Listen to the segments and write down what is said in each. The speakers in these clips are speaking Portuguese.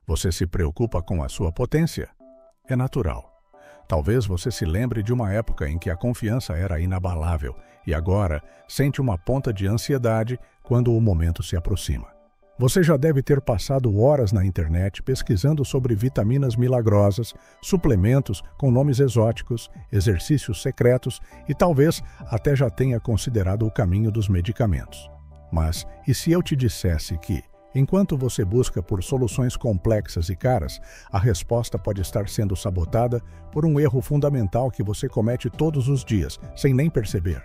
Você se preocupa com a sua potência? É natural. Talvez você se lembre de uma época em que a confiança era inabalável e agora sente uma ponta de ansiedade quando o momento se aproxima. Você já deve ter passado horas na internet pesquisando sobre vitaminas milagrosas, suplementos com nomes exóticos, exercícios secretos e talvez até já tenha considerado o caminho dos medicamentos. Mas e se eu te dissesse que, enquanto você busca por soluções complexas e caras, a resposta pode estar sendo sabotada por um erro fundamental que você comete todos os dias, sem nem perceber?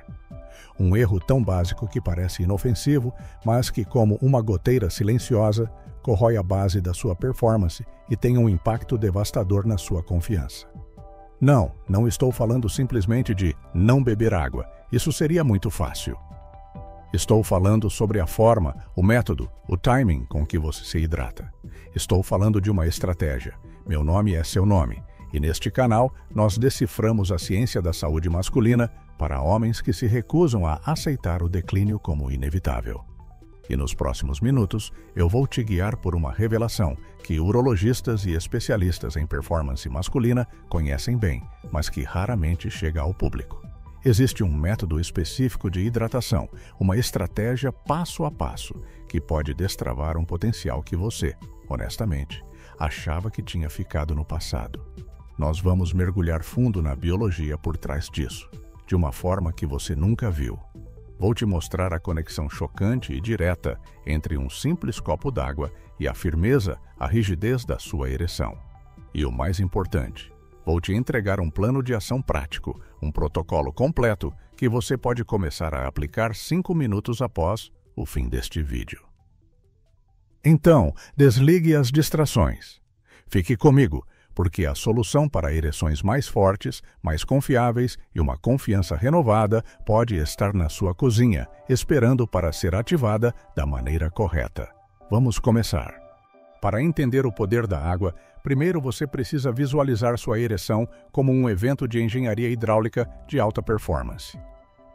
Um erro tão básico que parece inofensivo, mas que, como uma goteira silenciosa, corrói a base da sua performance e tem um impacto devastador na sua confiança. Não estou falando simplesmente de não beber água. Isso seria muito fácil. Estou falando sobre a forma, o método, o timing com que você se hidrata. Estou falando de uma estratégia. Meu nome é seu nome. E neste canal, nós deciframos a ciência da saúde masculina para homens que se recusam a aceitar o declínio como inevitável. E nos próximos minutos, eu vou te guiar por uma revelação que urologistas e especialistas em performance masculina conhecem bem, mas que raramente chega ao público. Existe um método específico de hidratação, uma estratégia passo a passo, que pode destravar um potencial que você, honestamente, achava que tinha ficado no passado. Nós vamos mergulhar fundo na biologia por trás disso, de uma forma que você nunca viu. Vou te mostrar a conexão chocante e direta entre um simples copo d'água e a firmeza, a rigidez da sua ereção. E o mais importante, vou te entregar um plano de ação prático, um protocolo completo que você pode começar a aplicar 5 minutos após o fim deste vídeo. Então, desligue as distrações. Fique comigo, porque a solução para ereções mais fortes, mais confiáveis e uma confiança renovada pode estar na sua cozinha, esperando para ser ativada da maneira correta. Vamos começar. Para entender o poder da água, primeiro você precisa visualizar sua ereção como um evento de engenharia hidráulica de alta performance.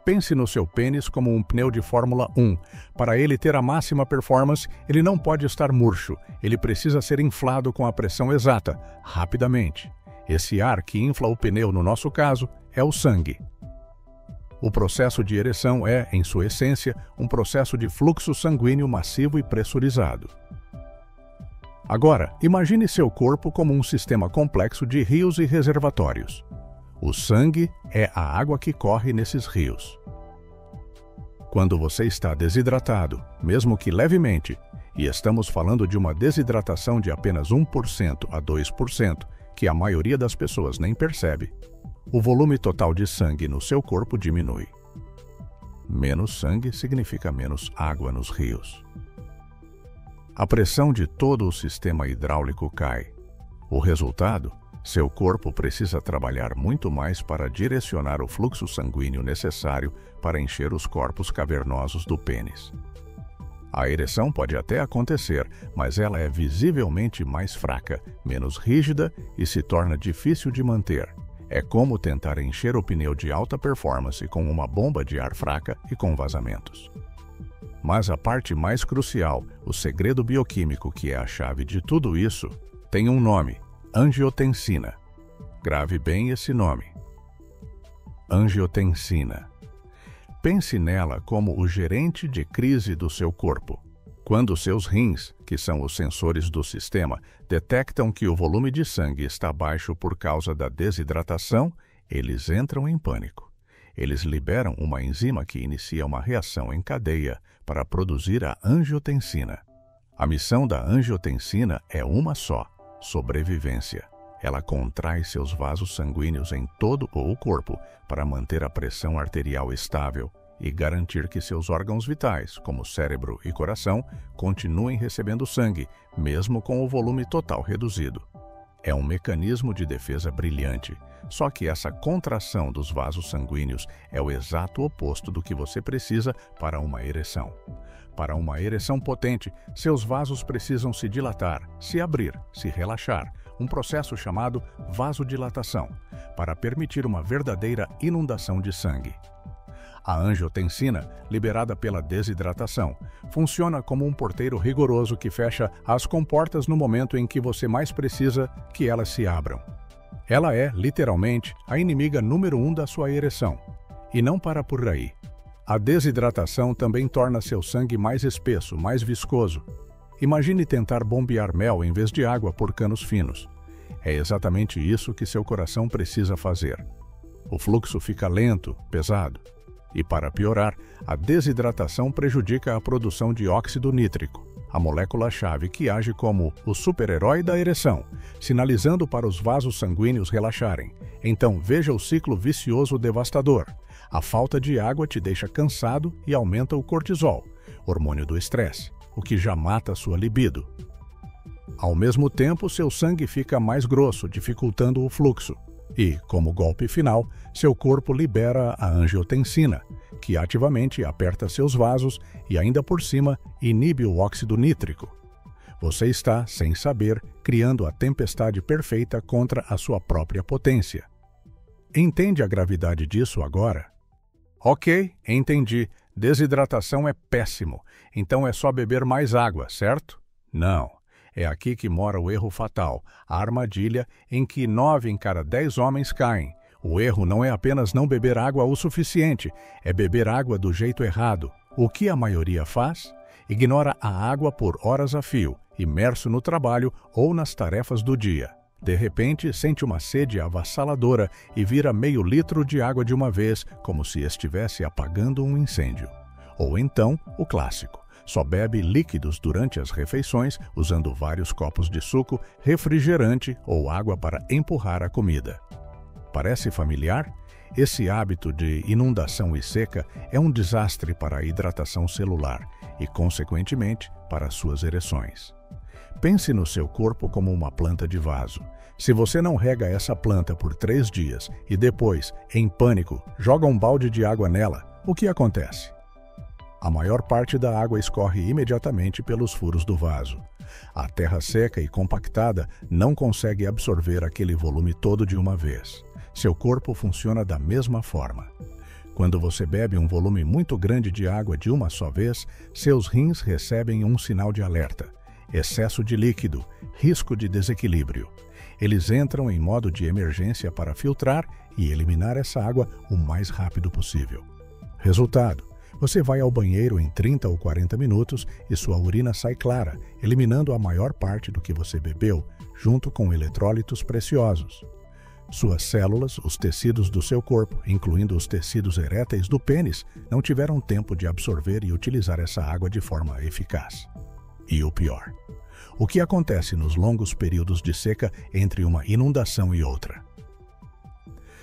Pense no seu pênis como um pneu de Fórmula 1. Para ele ter a máxima performance, ele não pode estar murcho. Ele precisa ser inflado com a pressão exata, rapidamente. Esse ar que infla o pneu, no nosso caso, é o sangue. O processo de ereção é, em sua essência, um processo de fluxo sanguíneo massivo e pressurizado. Agora, imagine seu corpo como um sistema complexo de rios e reservatórios. O sangue é a água que corre nesses rios. Quando você está desidratado, mesmo que levemente, e estamos falando de uma desidratação de apenas 1% a 2%, que a maioria das pessoas nem percebe, o volume total de sangue no seu corpo diminui. Menos sangue significa menos água nos rios. A pressão de todo o sistema hidráulico cai. O resultado? Seu corpo precisa trabalhar muito mais para direcionar o fluxo sanguíneo necessário para encher os corpos cavernosos do pênis. A ereção pode até acontecer, mas ela é visivelmente mais fraca, menos rígida e se torna difícil de manter. É como tentar encher o pneu de alta performance com uma bomba de ar fraca e com vazamentos. Mas a parte mais crucial, o segredo bioquímico que é a chave de tudo isso, tem um nome: angiotensina. Grave bem esse nome. Angiotensina. Pense nela como o gerente de crise do seu corpo. Quando seus rins, que são os sensores do sistema, detectam que o volume de sangue está baixo por causa da desidratação, eles entram em pânico. Eles liberam uma enzima que inicia uma reação em cadeia para produzir a angiotensina. A missão da angiotensina é uma só: sobrevivência. Ela contrai seus vasos sanguíneos em todo o corpo para manter a pressão arterial estável e garantir que seus órgãos vitais, como cérebro e coração, continuem recebendo sangue, mesmo com o volume total reduzido. É um mecanismo de defesa brilhante, só que essa contração dos vasos sanguíneos é o exato oposto do que você precisa para uma ereção. Para uma ereção potente, seus vasos precisam se dilatar, se abrir, se relaxar, um processo chamado vasodilatação, para permitir uma verdadeira inundação de sangue. A angiotensina, liberada pela desidratação, funciona como um porteiro rigoroso que fecha as comportas no momento em que você mais precisa que elas se abram. Ela é, literalmente, a inimiga número 1 da sua ereção. E não para por aí. A desidratação também torna seu sangue mais espesso, mais viscoso. Imagine tentar bombear mel em vez de água por canos finos. É exatamente isso que seu coração precisa fazer. O fluxo fica lento, pesado. E para piorar, a desidratação prejudica a produção de óxido nítrico, a molécula-chave que age como o super-herói da ereção, sinalizando para os vasos sanguíneos relaxarem. Então veja o ciclo vicioso devastador. A falta de água te deixa cansado e aumenta o cortisol, hormônio do estresse, o que já mata sua libido. Ao mesmo tempo, seu sangue fica mais grosso, dificultando o fluxo. E, como golpe final, seu corpo libera a angiotensina, que ativamente aperta seus vasos e, ainda por cima, inibe o óxido nítrico. Você está, sem saber, criando a tempestade perfeita contra a sua própria potência. Entende a gravidade disso agora? Ok, entendi. Desidratação é péssimo, então é só beber mais água, certo? Não. É aqui que mora o erro fatal, a armadilha em que 9 em cada 10 homens caem. O erro não é apenas não beber água o suficiente, é beber água do jeito errado. O que a maioria faz? Ignora a água por horas a fio, imerso no trabalho ou nas tarefas do dia. De repente, sente uma sede avassaladora e vira meio litro de água de uma vez, como se estivesse apagando um incêndio. Ou então, o clássico. Só bebe líquidos durante as refeições, usando vários copos de suco, refrigerante ou água para empurrar a comida. Parece familiar? Esse hábito de inundação e seca é um desastre para a hidratação celular e, consequentemente, para suas ereções. Pense no seu corpo como uma planta de vaso. Se você não rega essa planta por 3 dias e depois, em pânico, joga um balde de água nela, o que acontece? A maior parte da água escorre imediatamente pelos furos do vaso. A terra seca e compactada não consegue absorver aquele volume todo de uma vez. Seu corpo funciona da mesma forma. Quando você bebe um volume muito grande de água de uma só vez, seus rins recebem um sinal de alerta. Excesso de líquido, risco de desequilíbrio. Eles entram em modo de emergência para filtrar e eliminar essa água o mais rápido possível. Resultado: você vai ao banheiro em 30 ou 40 minutos e sua urina sai clara, eliminando a maior parte do que você bebeu, junto com eletrólitos preciosos. Suas células, os tecidos do seu corpo, incluindo os tecidos eréteis do pênis, não tiveram tempo de absorver e utilizar essa água de forma eficaz. E o pior: o que acontece nos longos períodos de seca entre uma inundação e outra?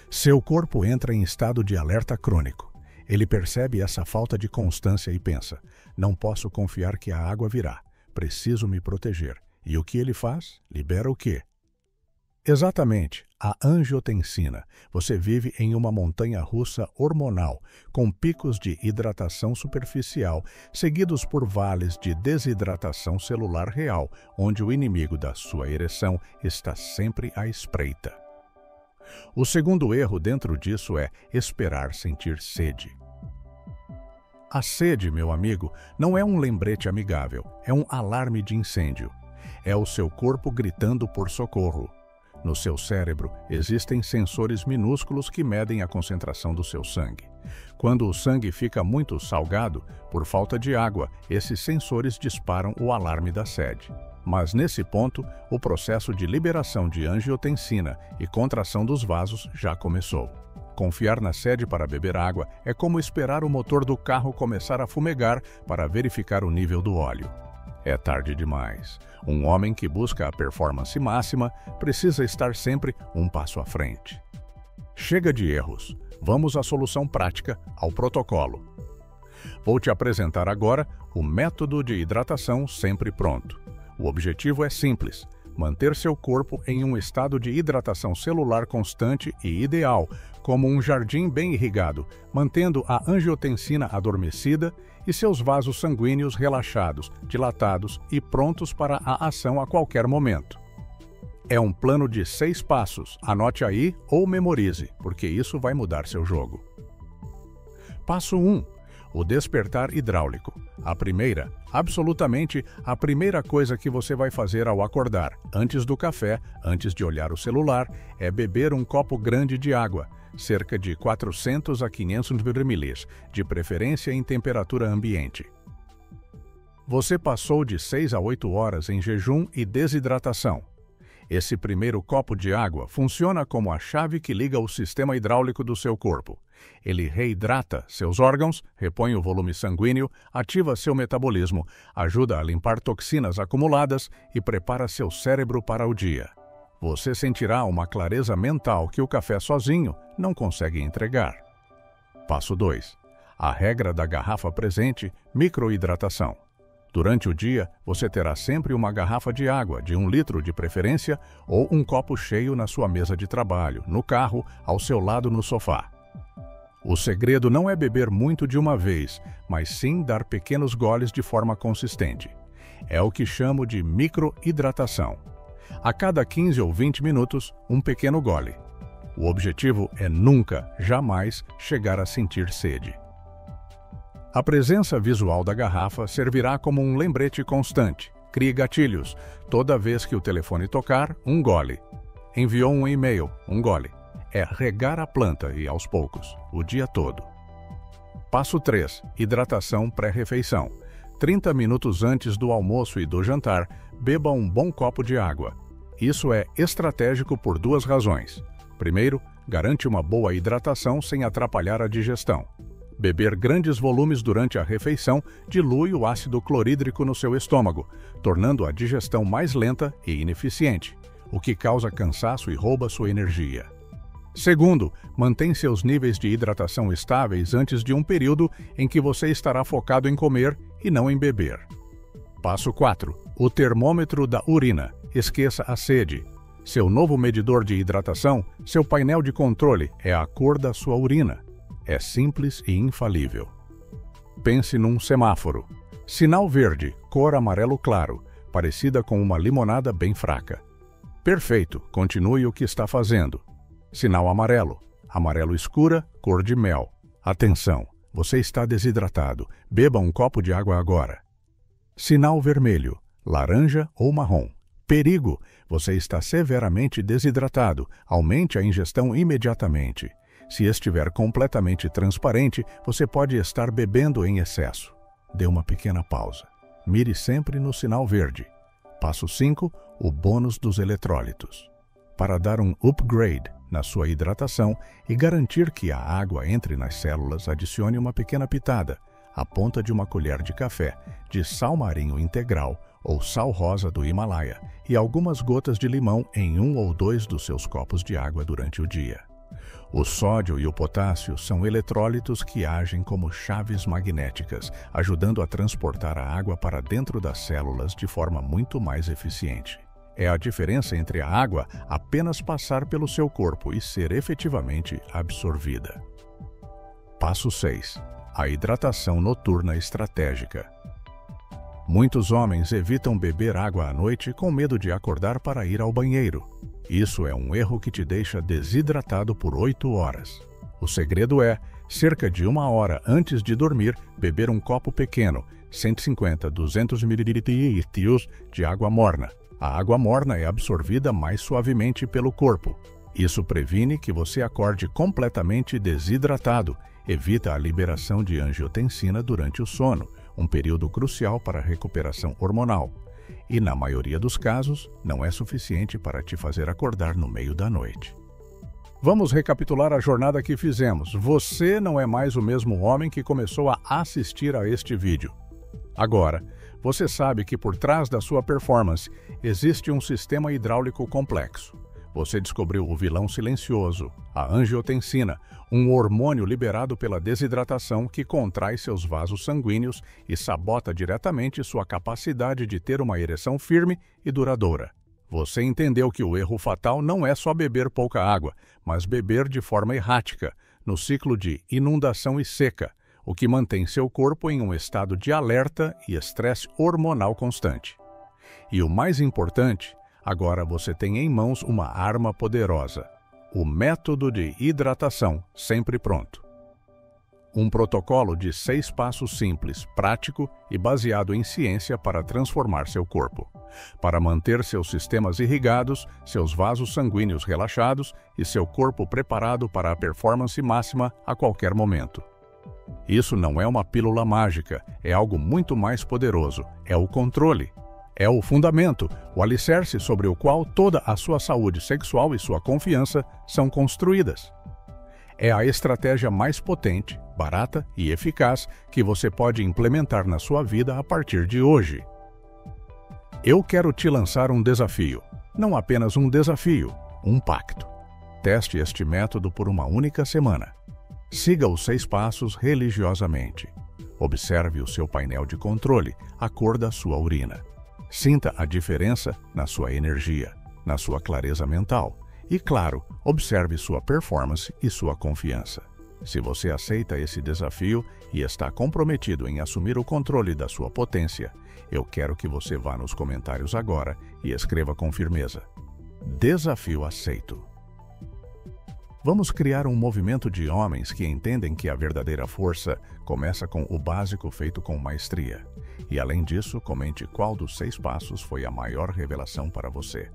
Seu corpo entra em estado de alerta crônico. Ele percebe essa falta de constância e pensa: não posso confiar que a água virá, preciso me proteger. E o que ele faz? Libera o quê? Exatamente, a angiotensina. Você vive em uma montanha-russa hormonal, com picos de hidratação superficial, seguidos por vales de desidratação celular real, onde o inimigo da sua ereção está sempre à espreita. O segundo erro dentro disso é esperar sentir sede. A sede, meu amigo, não é um lembrete amigável, é um alarme de incêndio. É o seu corpo gritando por socorro. No seu cérebro existem sensores minúsculos que medem a concentração do seu sangue. Quando o sangue fica muito salgado, por falta de água, esses sensores disparam o alarme da sede. Mas nesse ponto, o processo de liberação de angiotensina e contração dos vasos já começou. Confiar na sede para beber água é como esperar o motor do carro começar a fumegar para verificar o nível do óleo. É tarde demais. Um homem que busca a performance máxima precisa estar sempre um passo à frente. Chega de erros. Vamos à solução prática, ao protocolo. Vou te apresentar agora o método de hidratação sempre pronto. O objetivo é simples: manter seu corpo em um estado de hidratação celular constante e ideal, como um jardim bem irrigado, mantendo a angiotensina adormecida e seus vasos sanguíneos relaxados, dilatados e prontos para a ação a qualquer momento. É um plano de 6 passos, anote aí ou memorize, porque isso vai mudar seu jogo. Passo 1. O despertar hidráulico. Absolutamente a primeira coisa que você vai fazer ao acordar, antes do café, antes de olhar o celular, é beber um copo grande de água, cerca de 400 a 500 ml, de preferência em temperatura ambiente. Você passou de 6 a 8 horas em jejum e desidratação. Esse primeiro copo de água funciona como a chave que liga o sistema hidráulico do seu corpo. Ele reidrata seus órgãos, repõe o volume sanguíneo, ativa seu metabolismo, ajuda a limpar toxinas acumuladas e prepara seu cérebro para o dia. Você sentirá uma clareza mental que o café sozinho não consegue entregar. Passo 2. A regra da garrafa presente, microhidratação. Durante o dia, você terá sempre uma garrafa de água, de 1 litro de preferência, ou um copo cheio na sua mesa de trabalho, no carro, ao seu lado no sofá. O segredo não é beber muito de uma vez, mas sim dar pequenos goles de forma consistente. É o que chamo de microhidratação. A cada 15 ou 20 minutos, um pequeno gole. O objetivo é nunca, jamais, chegar a sentir sede. A presença visual da garrafa servirá como um lembrete constante. Crie gatilhos. Toda vez que o telefone tocar, um gole. Enviou um e-mail, um gole. É regar a planta e, aos poucos, o dia todo. Passo 3. Hidratação pré-refeição. 30 minutos antes do almoço e do jantar, beba um bom copo de água. Isso é estratégico por 2 razões. Primeiro, garante uma boa hidratação sem atrapalhar a digestão. Beber grandes volumes durante a refeição dilui o ácido clorídrico no seu estômago, tornando a digestão mais lenta e ineficiente, o que causa cansaço e rouba sua energia. Segundo, mantém seus níveis de hidratação estáveis antes de um período em que você estará focado em comer e não em beber. Passo 4. O termômetro da urina. Esqueça a sede. Seu novo medidor de hidratação, seu painel de controle, é a cor da sua urina. É simples e infalível. Pense num semáforo. Sinal verde, cor amarelo claro, parecida com uma limonada bem fraca. Perfeito, continue o que está fazendo. Sinal amarelo, amarelo escura, cor de mel. Atenção, você está desidratado, beba um copo de água agora. Sinal vermelho, laranja ou marrom. Perigo, você está severamente desidratado, aumente a ingestão imediatamente. Se estiver completamente transparente, você pode estar bebendo em excesso. Dê uma pequena pausa. Mire sempre no sinal verde. Passo 5. O bônus dos eletrólitos. Para dar um upgrade na sua hidratação e garantir que a água entre nas células, adicione uma pequena pitada, a ponta de uma colher de café, de sal marinho integral ou sal rosa do Himalaia e algumas gotas de limão em 1 ou 2 dos seus copos de água durante o dia. O sódio e o potássio são eletrólitos que agem como chaves magnéticas, ajudando a transportar a água para dentro das células de forma muito mais eficiente. É a diferença entre a água apenas passar pelo seu corpo e ser efetivamente absorvida. Passo 6. A hidratação noturna estratégica. Muitos homens evitam beber água à noite com medo de acordar para ir ao banheiro. Isso é um erro que te deixa desidratado por 8 horas. O segredo é, cerca de 1 hora antes de dormir, beber um copo pequeno, 150 a 200 ml de água morna. A água morna é absorvida mais suavemente pelo corpo. Isso previne que você acorde completamente desidratado, evita a liberação de angiotensina durante o sono, um período crucial para a recuperação hormonal. E, na maioria dos casos, não é suficiente para te fazer acordar no meio da noite. Vamos recapitular a jornada que fizemos. Você não é mais o mesmo homem que começou a assistir a este vídeo. Agora, você sabe que por trás da sua performance existe um sistema hidráulico complexo. Você descobriu o vilão silencioso, a angiotensina, um hormônio liberado pela desidratação que contrai seus vasos sanguíneos e sabota diretamente sua capacidade de ter uma ereção firme e duradoura. Você entendeu que o erro fatal não é só beber pouca água, mas beber de forma errática, no ciclo de inundação e seca, o que mantém seu corpo em um estado de alerta e estresse hormonal constante. E o mais importante, agora você tem em mãos uma arma poderosa, o método de hidratação sempre pronto. Um protocolo de 6 passos simples, prático e baseado em ciência para transformar seu corpo, para manter seus sistemas irrigados, seus vasos sanguíneos relaxados e seu corpo preparado para a performance máxima a qualquer momento. Isso não é uma pílula mágica, é algo muito mais poderoso, é o controle. É o fundamento, o alicerce sobre o qual toda a sua saúde sexual e sua confiança são construídas. É a estratégia mais potente, barata e eficaz que você pode implementar na sua vida a partir de hoje. Eu quero te lançar um desafio. Não apenas um desafio, um pacto. Teste este método por uma única semana. Siga os 6 passos religiosamente. Observe o seu painel de controle, a cor da sua urina. Sinta a diferença na sua energia, na sua clareza mental. E, claro, observe sua performance e sua confiança. Se você aceita esse desafio e está comprometido em assumir o controle da sua potência, eu quero que você vá nos comentários agora e escreva com firmeza: desafio aceito. Vamos criar um movimento de homens que entendem que a verdadeira força começa com o básico feito com maestria. E, além disso, comente qual dos 6 passos foi a maior revelação para você.